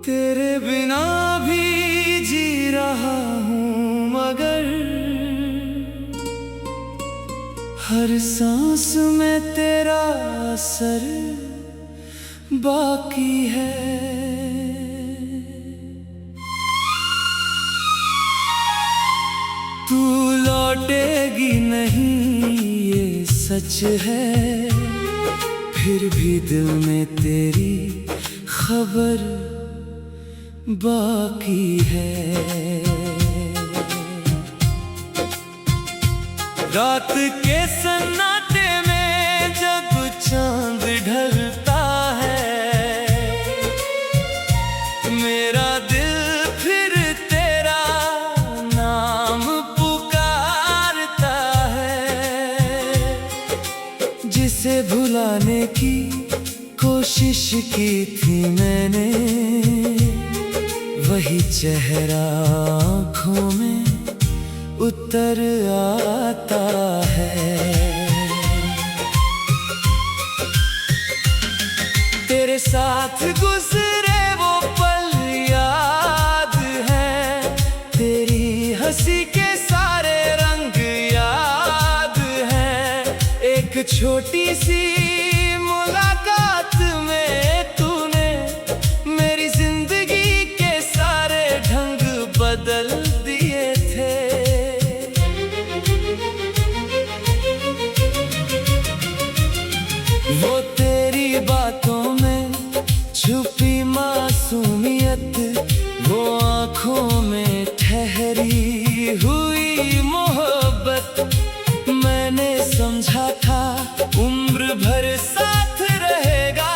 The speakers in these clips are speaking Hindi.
तेरे बिना भी जी रहा हूँ मगर हर सांस में तेरा असर बाकी है। तू लौटेगी नहीं ये सच है, फिर भी दिल में तेरी खबर बाकी है। रात के सन्नाटे में जब चांद ढलता है, मेरा दिल फिर तेरा नाम पुकारता है। जिसे भुलाने की कोशिश की थी मैंने, वही चेहरा आँखों में उतर आता है। तेरे साथ गुजरे वो पल याद हैं, तेरी हंसी के सारे रंग याद हैं। एक छोटी सी मुलाकात में तूने मेरी जिंदगी के सारे ढंग बदल दिए थे। वो तेरी बातों में छुपी मासूमियत, वो आँखों में ठहरी हुई मोहब्बत। मैंने समझा था उम्र भर साथ रहेगा,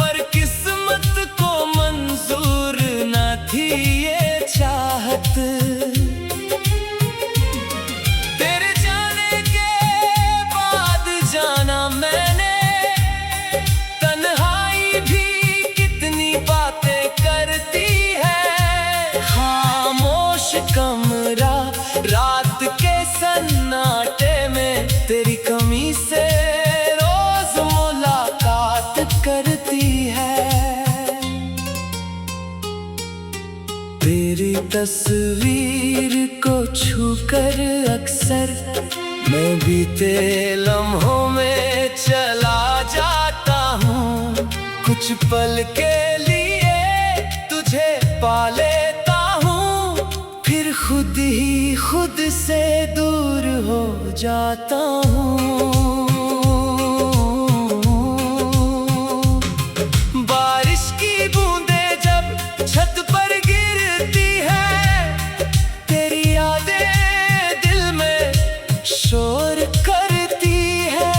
पर किस्मत को मंजूर न थी ये चाहत। तेरे जाने के बाद जाना मैंने, तन्हाई भी कितनी बातें करती है। खामोश कमरा रात के सन्नाटे में तेरी कमी से रोज मुलाकात करती है। तेरी तस्वीर को छूकर अक्सर मैं बीते लम्हों में चला जाता हूँ। कुछ पल के लिए तुझे पा लेता हूँ, फिर खुद ही खुद से दूर हो जाता हूँ। बारिश की बूंदें जब छत पर गिरती है, तेरी यादें दिल में शोर करती है।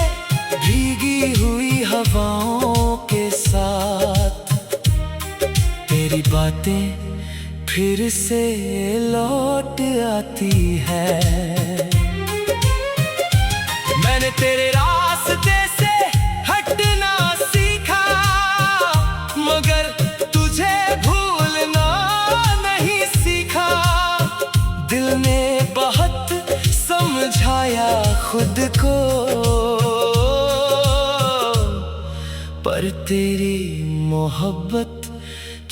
भीगी हुई हवाओं के साथ तेरी बातें फिर से लौट आती है। मैंने तेरे रास्ते से हटना सीखा, मगर तुझे भूलना नहीं सीखा। दिल ने बहुत समझाया खुद को, पर तेरी मोहब्बत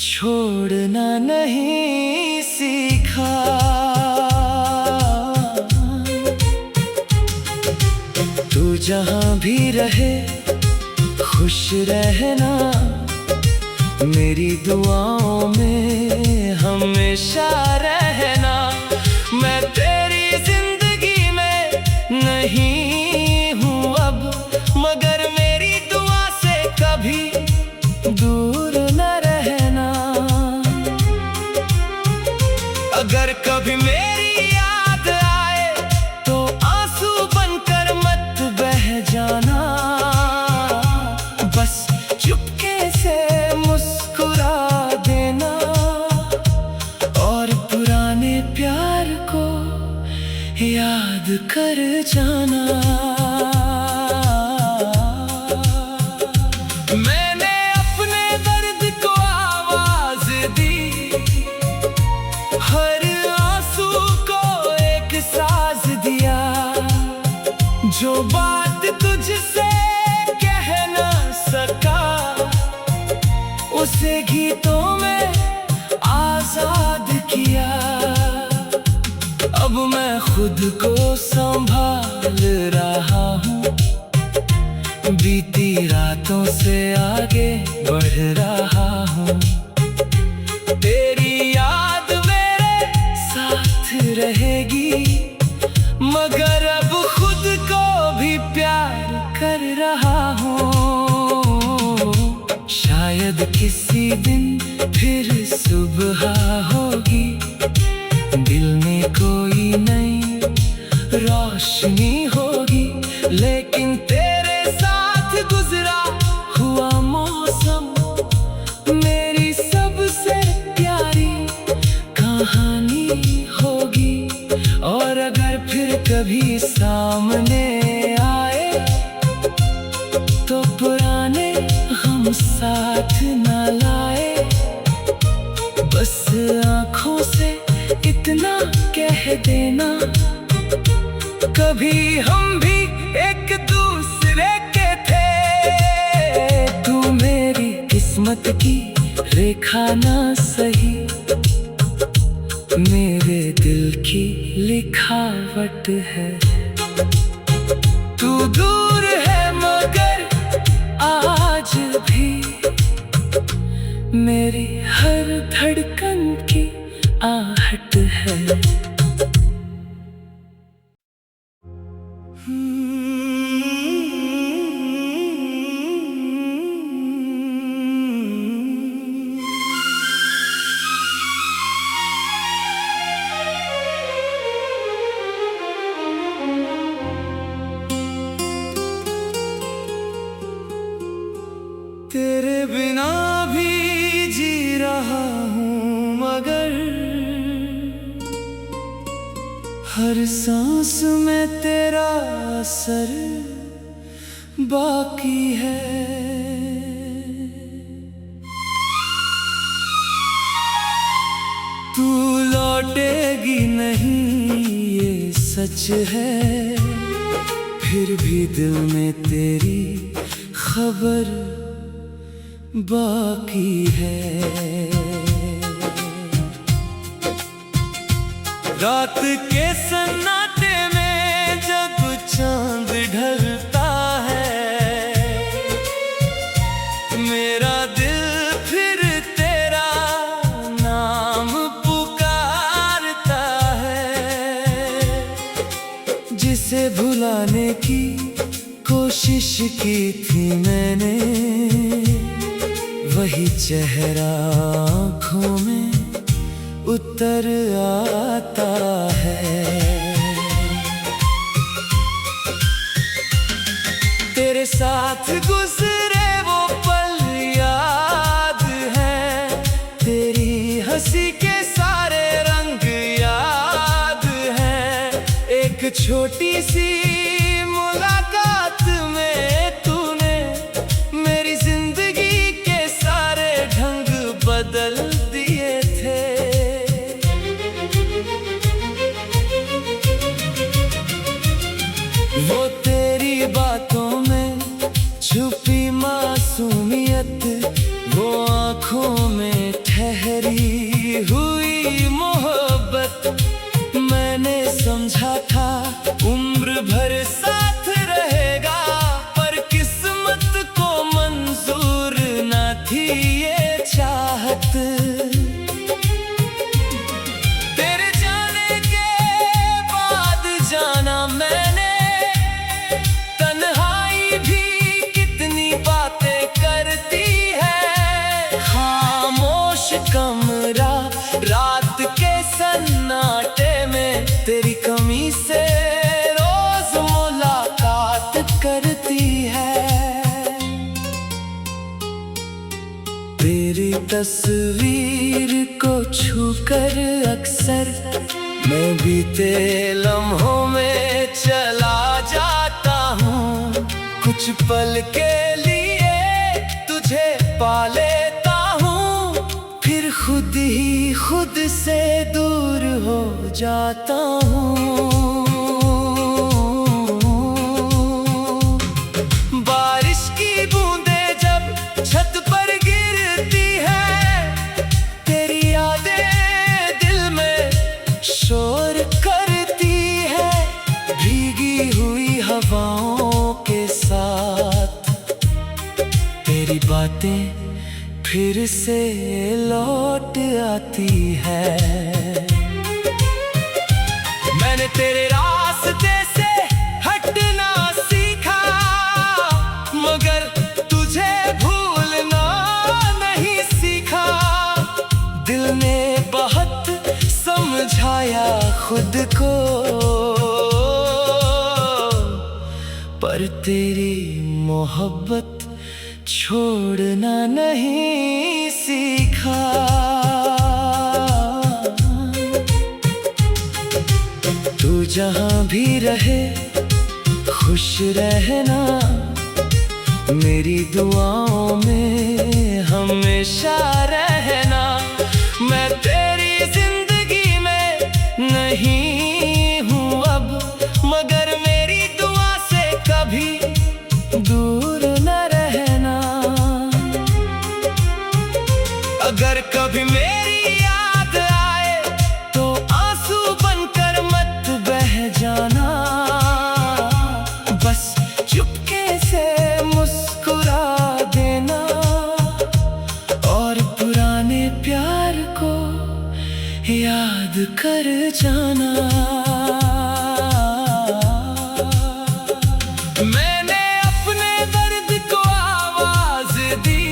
छोड़ना नहीं सीखा। तू जहाँ भी रहे खुश रहना, मेरी दुआओं में हमेशा रहना। मैं तेरी जिंदगी में नहीं हूँ अब, मगर मेरी दुआ से कभी दूर न रहना। अगर कभी मेरी याद आए तो आंसू बनकर मत बह जाना, बस चुपके से मुस्कुरा देना और पुरानी तुझसे कह ना सका, उसे गीतों में आजाद किया। अब मैं खुद को संभाल रहा हूँ, बीती रातों से आगे बढ़ रहा हूँ। तेरी याद मेरे साथ रहेगी, मगर अब खुद को भी प्यार कर रहा हूँ। शायद किसी दिन फिर सुबह होगी, दिल में कोई नई रोशनी होगी। लेकिन तेरे साथ गुजरा हुआ मौसम मेरी सबसे प्यारी कहानी होगी। और अगर फिर कभी सामने आए तो पुराने हम साथ न लाए। बस आँखों से इतना कह देना, कभी हम भी एक दूसरे के थे। तू मेरी किस्मत की रेखा ना सही, मेरे दिल की लिखावट है। तू दूर है मगर आज भी मेरी हर धड़कन की आहट है। तेरे बिना भी जी रहा हूँ, मगर हर सांस में तेरा असर बाकी है। तू लौटेगी नहीं ये सच है, फिर भी दिल में तेरी खबर बाकी है। रात के सन्नाटे में जब चांद ढलता है, मेरा दिल फिर तेरा नाम पुकारता है। जिसे भुलाने की कोशिश की थी मैंने, वही चेहरा आँखों में उतर आता है। तेरे साथ गुजरे वो पल याद हैं, तेरी हंसी के सारे रंग याद हैं। एक छोटी सी मुलाकात में तूने मेरी जिंदगी के सारे ढंग बदल दिए थे। वो तेरी बातों में छुपी मासूमियत, वो आँखों में ठहरी हुई मोहब्बत। मैंने समझा था उम्र भर साथ रहेगा, पर किस्मत को मंजूर न थी ये चाहत। तेरे जाने के बाद जाना मैंने, तन्हाई भी कितनी बातें करती है। खामोश कमरा रात के सन्नाटे में तेरी कमी से रोज मुलाकात करती है। तेरी तस्वीर को छूकर अक्सर मैं बीते लम्हों में चला जाता हूँ। कुछ पल के लिए तुझे पा लेता हूँ, फिर खुद ही खुद से दूर हो जाता हूँ। बातें फिर से लौट आती है। मैंने तेरे रास्ते से हटना सीखा, मगर तुझे भूलना नहीं सीखा। दिल ने बहुत समझाया खुद को, पर तेरी मोहब्बत छोड़ना नहीं सीखा। तू जहां भी रहे खुश रहना, मेरी दुआओं में हमेशा रहना। मैं तेरी जिंदगी में नहीं हूँ अब, मगर मेरी दुआ से कभी दूर न रहना। अगर कभी मेरी याद आए तो आंसू बनकर मत बह जाना, बस चुपके से मुस्कुरा देना और पुराने प्यार को याद कर जाना। मैंने अपने दर्द को आवाज दी,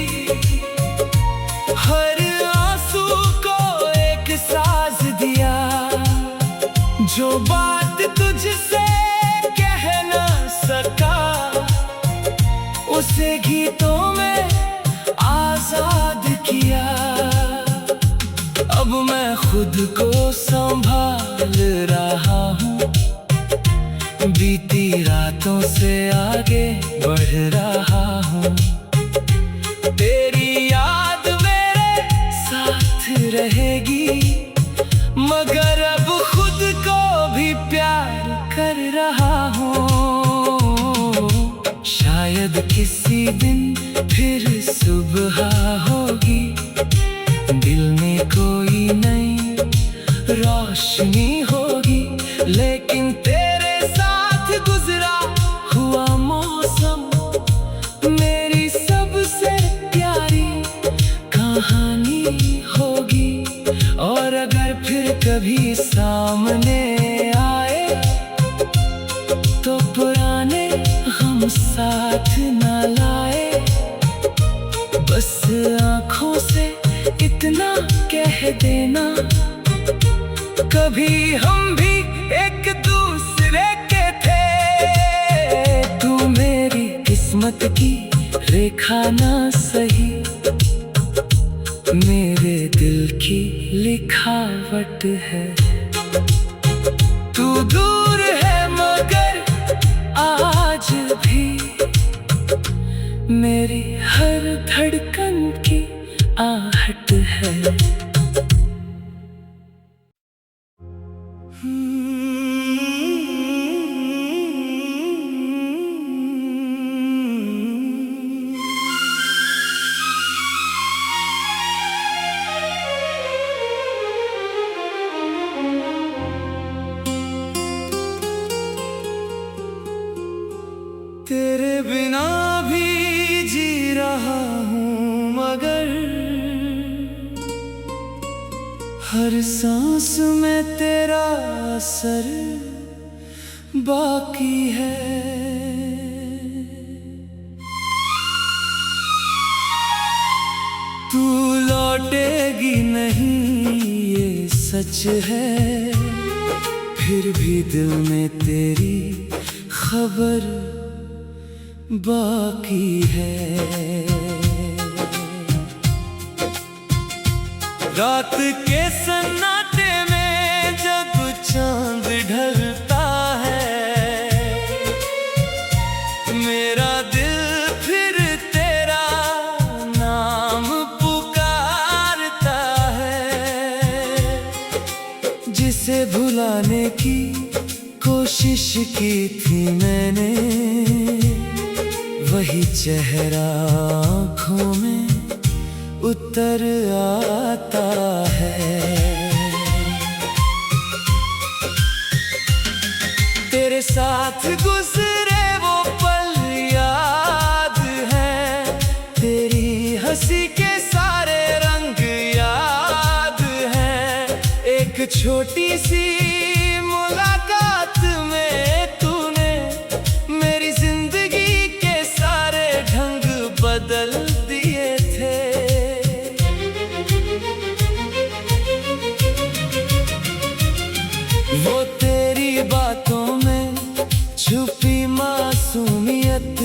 हर आंसू को एक साज दिया। जो बात तुझसे कह न सका, उसे गीतों में आजाद किया। अब मैं खुद को संभाल रहा हूँ, बीती रातों से आगे बढ़ रहा हूँ। तेरी याद मेरे साथ रहेगी, मगर अब खुद को भी प्यार कर रहा हूँ। शायद किसी दिन फिर सुबह होगी, दिल में कोई नई रोशनी होगी। लेकिन तेरे साथ गुजरा हुआ मौसम मेरी सबसे प्यारी कहानी होगी। और अगर फिर कभी सामने आए तो पुराने हम साथ न लाए। बस आँखों से इतना कह देना, कभी हम भी एक दूसरे के थे। तू मेरी किस्मत की रेखा ना सही, मेरे दिल की लिखावट है। तू दूर है मगर आज भी मेरी हर धड़कन की आहट है। तेरे बिना भी जी रहा हूँ, मगर हर सांस में तेरा असर बाकी है। तू लौटेगी नहीं ये सच है, फिर भी दिल में तेरी खबर बाकी है। रात के सन्नाटे में जब चांद ढलता है, मेरा दिल फिर तेरा नाम पुकारता है। जिसे भुलाने की कोशिश की थी मैंने, वही चेहरा आँखों में उतर आता है। तेरे साथ गुजरे वो पल याद है, तेरी छोटी सी मुलाकात में तूने मेरी जिंदगी के सारे ढंग बदल दिए थे। वो तेरी बातों में छुपी मासूमियत,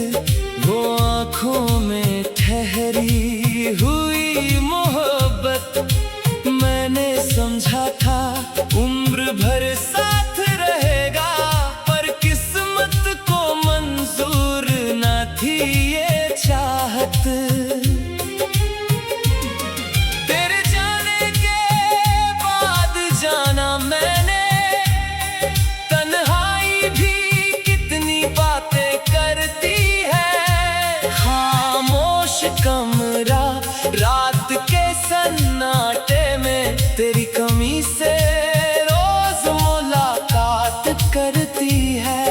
वो आँखों में ठहरी हुई मोहब्बत, मैंने समझा था उम्र भर साथ रहेगा, पर किस्मत को मंजूर न थी ये चाहत। तेरे जाने के बाद जाना मैंने, तन्हाई भी कितनी बातें करती है। खामोश कमरा रात के सन्नाटे में तेरी कमी से रोज मुलाकात करती है।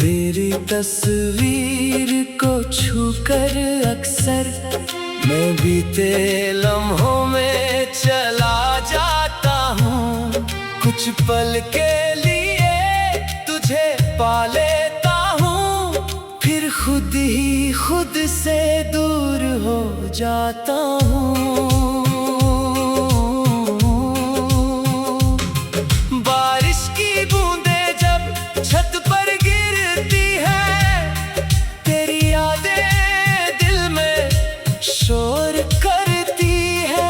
तेरी तस्वीर को छूकर अक्सर मैं बीते लम्हों में चला जाता हूँ। कुछ पल के लिए तुझे पा लेता हूँ, फिर खुद ही खुद से दूर हो जाता हूँ। बारिश की बूंदें जब छत पर गिरती है, तेरी यादें दिल में शोर करती है।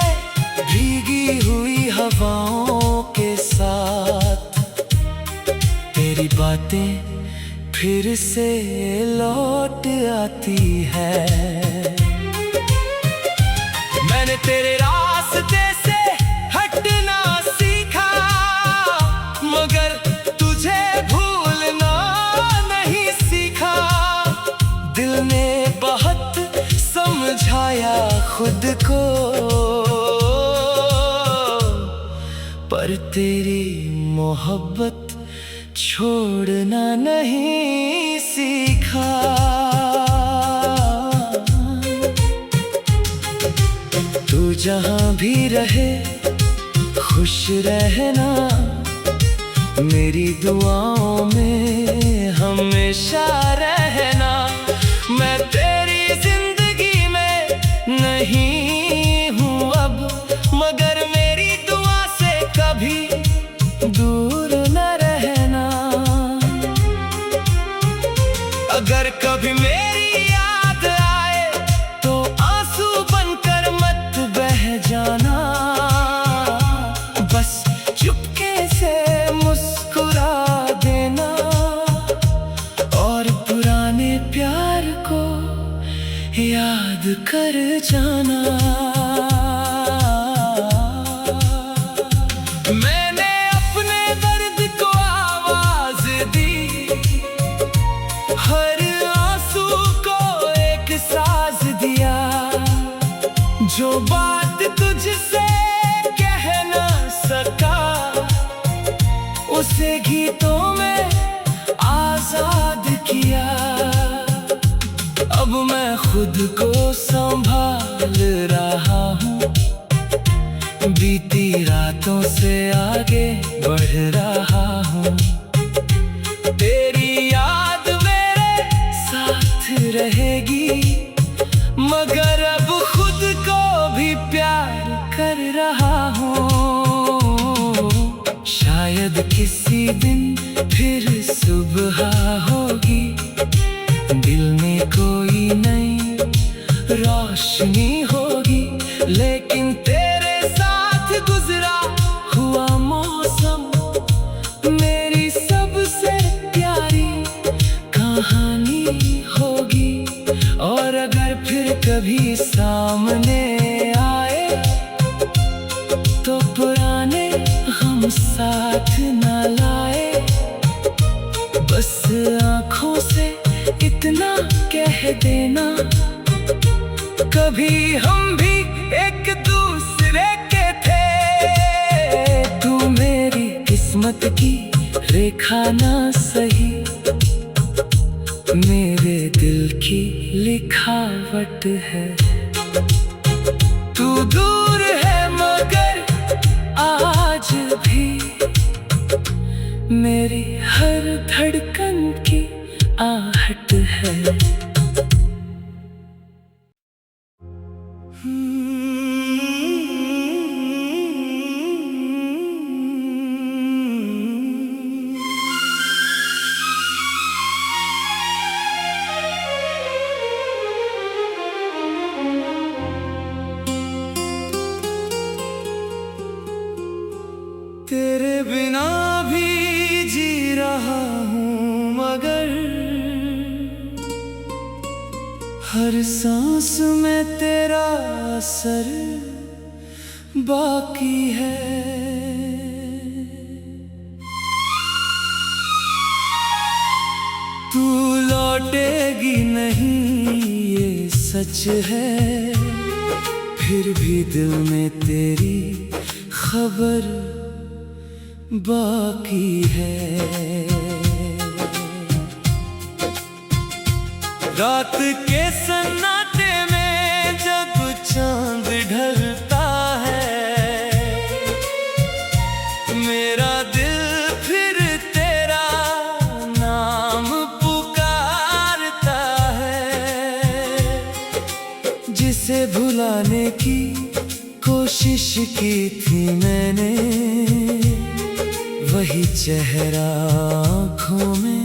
भीगी हुई हवाओं के साथ तेरी बातें फिर से लौट आती है। मैंने तेरे रास्ते से हटना सीखा, मगर तुझे भूलना नहीं सीखा। दिल ने बहुत समझाया खुद को, पर तेरी मोहब्बत छोड़ना नहीं सीखा। तू जहां भी रहे खुश रहना, मेरी दुआओं में हमेशा रहना। मैं तेरी जिंदगी में नहीं हूँ अब, मगर मेरी दुआ से कभी दूर न रहना। अगर कभी मेरी याद आए तो आंसू बनकर मत बह जाना, बस चुपके से मुस्कुरा देना और पुराने प्यार को याद कर जाना। मैंने अपने दर्द को आवाज दी, हर आंसू को एक साज दिया। जो बात तुझसे कह न सका, उसे गीतों में आजाद किया। अब मैं खुद को संभाल रहा हूँ, बीती रातों से आगे बढ़ रहा हूँ। तेरी याद मेरे साथ रहेगी, मगर अब खुद को भी प्यार कर रहा हूँ। शायद किसी दिन फिर सुबह होगी, दिल में कोई नई रोशनी होगी, लेकिन तेरे साथ गुजरा हुआ मौसम मेरी सबसे प्यारी कहानी होगी। और अगर फिर कभी सामने आए तो पुराने हम साथ न लाए, बस आँखों से इतना कह देना, कभी हम भी एक दूसरे के थे। तू मेरी किस्मत की रेखा ना सही, मेरे दिल की लिखावट है। तू दूर है मेरी हर धड़कन की आहट है। तेरे बिना भी जी रहा हूँ मगर हर सांस में तेरा असर बाकी है। तू लौटेगी नहीं ये सच है, फिर भी दिल में तेरी खबर बाकी है। रात के सन्नाटे में जब चांद ढलता है, मेरा दिल फिर तेरा नाम पुकारता है। जिसे भुलाने की कोशिश की थी मैंने, वही चेहरा आँखों में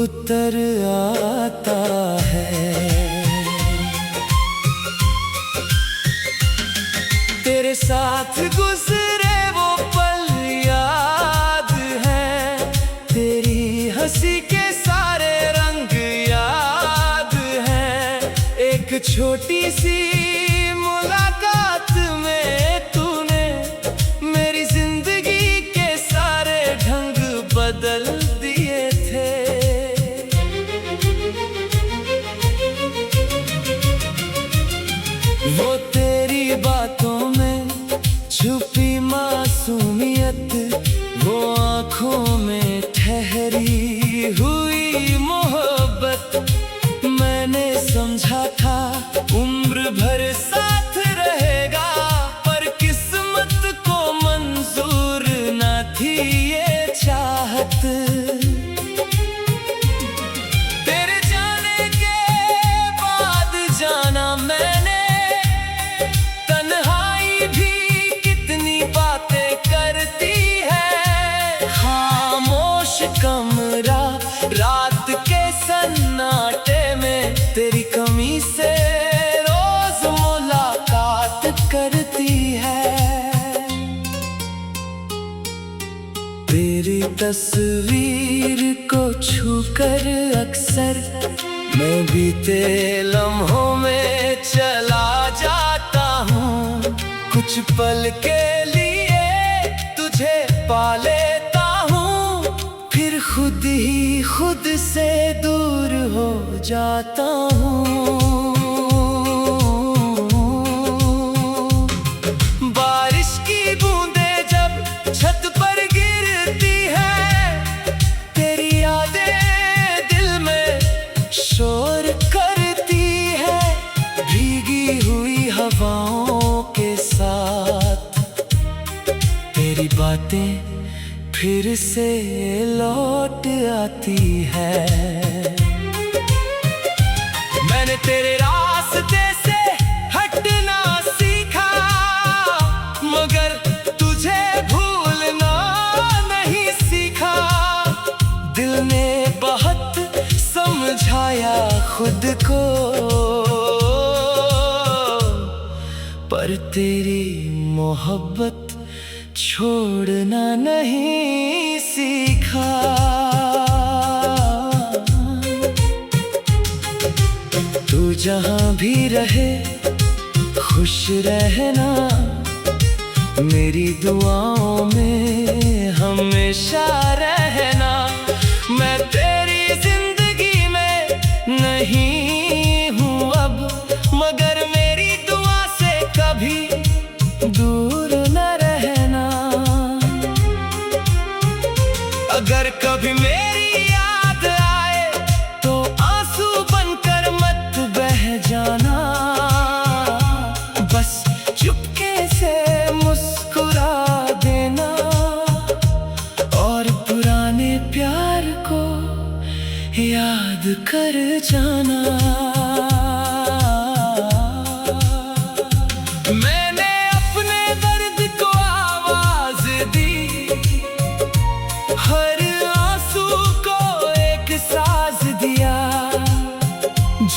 उतर आता है। तेरे साथ गुजरे वो पल याद हैं, तेरी हंसी के सारे रंग याद हैं। एक छोटी सी मुलाकात में तूने मेरी जिंदगी के सारे ढंग बदल दिए थे। वो तेरी बातों में छुपी मासूमियत, वो आँखों में ठहरी हुई मोहब्बत। मैंने समझा था उम्र भर साथ रहेगा, पर किस्मत को मंजूर न थी ये चाहत। तेरे जाने के बाद जाना मैंने, तन्हाई भी कितनी बातें करती है। खामोश कमरा रात के सन्नाटे में तेरी कमी से रोज मुलाकात करती है। तेरी तस्वीर को छूकर अक्सर मैं बीते लम्हों में चला जाता हूँ। कुछ पल के लिए तुझे पा लेता हूँ, फिर खुद ही खुद से दूर हो जाता हूँ। बारिश की बूंदें जब छत पर गिरती है, तेरी यादें दिल में शोर करती है। भीगी हुई हवाओं के साथ तेरी बातें फिर से लौट आती है। मैंने तेरे रास्ते से हटना सीखा, मगर तुझे भूलना नहीं सीखा। दिल ने बहुत समझाया खुद को, पर तेरी मोहब्बत छोड़ना नहीं सीखा। तू जहाँ भी रहे खुश रहना, मेरी दुआओं में हमेशा रहना। मैं तेरी जिंदगी में नहीं हूँ अब, मगर मेरी दुआ से कभी दूर न रहना। अगर कभी मेरी याद आए तो आंसू बनकर मत बह जाना, बस चुपके से मुस्कुरा देना और पुरानी याद कर जाना। मैंने अपने दर्द को आवाज दी, हर आंसू को एक साज दिया।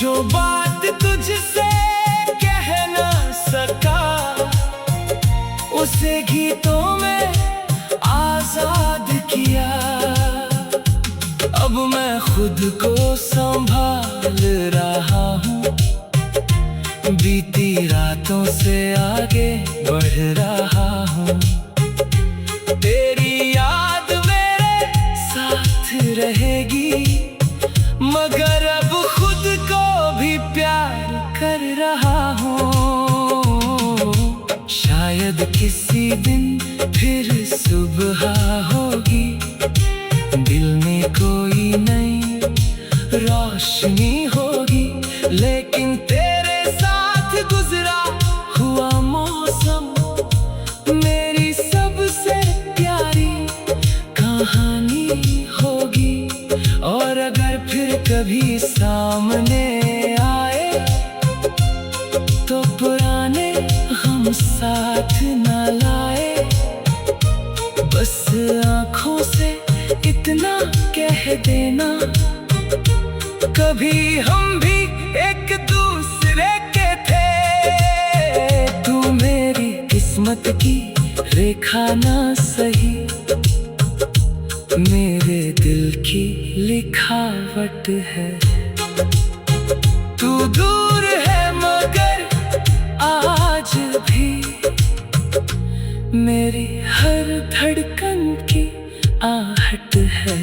जो बात तुझसे कह न सका, उसे गीतों में आजाद किया। अब मैं खुद को संभाल रहा हूँ, बीती रातों से आगे बढ़ रहा हूँ। तेरी याद मेरे साथ रहेगी, मगर अब खुद को भी प्यार कर रहा हूँ। शायद किसी दिन फिर सुबह होगी, दिल में कोई नई रोशनी होगी। लेकिन तेरे साथ गुजरा हुआ मौसम मेरी सबसे प्यारी कहानी होगी। और अगर फिर कभी सामने आए, तो पुराने हम साथ न लाए। बस आँखों से इतना कह देना, कभी हम भी एक दूसरे के थे। तू मेरी किस्मत की रेखा ना सही, मेरे दिल की लिखावट है। तू दूर है मगर आज भी मेरी हर धड़कन की आहट है।